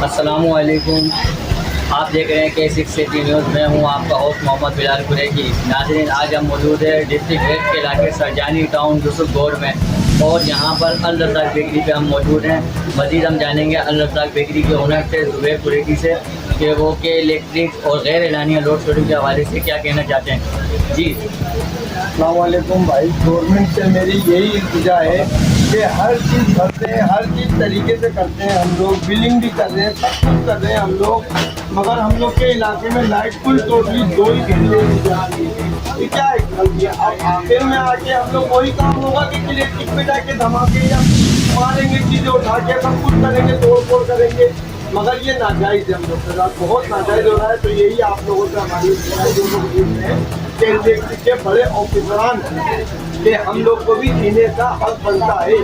अस्सलामुअलैकुम। आप देख रहे हैं K6 सिटी न्यूज़ में हूँ आपका होस्ट मोहम्मद बिलाल कुरैशी। नाज़रीन, आज हम मौजूद है डिस्ट्रिक्ट वेस्ट के इलाके सरजानी टाउन यूसुफगौर में, और यहाँ पर अल रज़ाक बेकरी पे हम मौजूद हैं। मज़ीद हम जानेंगे अल रज़ाक बेकरी के ओनर से, ज़ुबैर कुरैशी से, कि वो के इलेक्ट्रिक और गैर एलानिया लोड शेडिंग के हवाले से क्या कहना चाहते हैं। जी अस्सलाम वालेकुम भाई। गवर्नमेंट से मेरी यही इल्तिजा है कि हर चीज़ भरते हैं, हर चीज़ तरीके से करते हैं, हम लोग बिलिंग भी कर रहे हैं, सब कुछ कर रहे हैं हम लोग, मगर हम लोग के इलाके में लाइट फुल टोटली 2 ही घंटे की जा रही है। ये क्या है गलती है? अब आखिर में आके हम लोग वही काम होगा कि इलेक्ट्रिक पे जाके धमाके या मारेंगे, चीज़ें उठा के सब कुछ करेंगे, तोड़ फोड़ करेंगे, मगर ये नाजायज़ है, हम लोग के साथ बहुत नाजायज़ हो रहा है। तो यही आप लोगों से हमारी जो लोग देख रहे हैं के बड़े ऑफिसरान कि हम लोग को भी जीने का हक बनता है।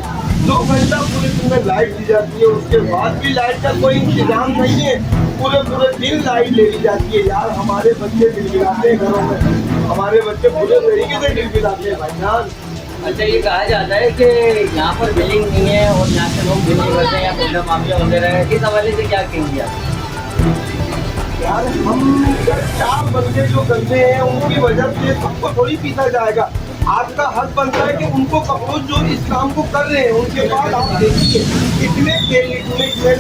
2 घंटा पूरे दिन में लाइट दी जाती है, उसके बाद भी लाइट का कोई इंतजाम नहीं है, पूरे दिन लाइट ले ली जाती है। यार हमारे बच्चे गिड़गिड़ाते हैं घरों में, हमारे बच्चे पूरे तरीके से गिड़गिड़ाते हैं भाईजान। अच्छा, ये कहा जाता है कि यहाँ पर बिलिंग नहीं है और यहाँ से लोग बिलिंग करते हैं या बिल्डर माफिया वगैरह है, इस हवाले से क्या कहेंगे आप? यार हम 4 बंदे जो गंदे हैं उनकी वजह से सबको थोड़ी पीसा जाएगा। आपका हक बनता है कि उनको पकड़ो जो इस काम को कर रहे हैं। उनके बाद आप देखिए इतने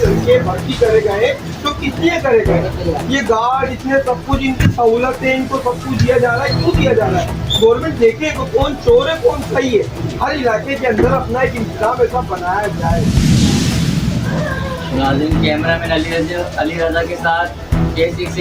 लड़के भर्ती करे गए तो कितने करे गए, ये गार्ड इतने सब कुछ, इनकी सहूलत है, इनको सब कुछ दिया जा रहा है। क्यों दिया जा रहा है? गवर्नमेंट देखे को कौन चोर है कौन सही है, हर इलाके के अंदर अपना एक इंतजाम ऐसा बनाया जाए। नाज़रीन, कैमरा मैन अली रज़ा के साथ K6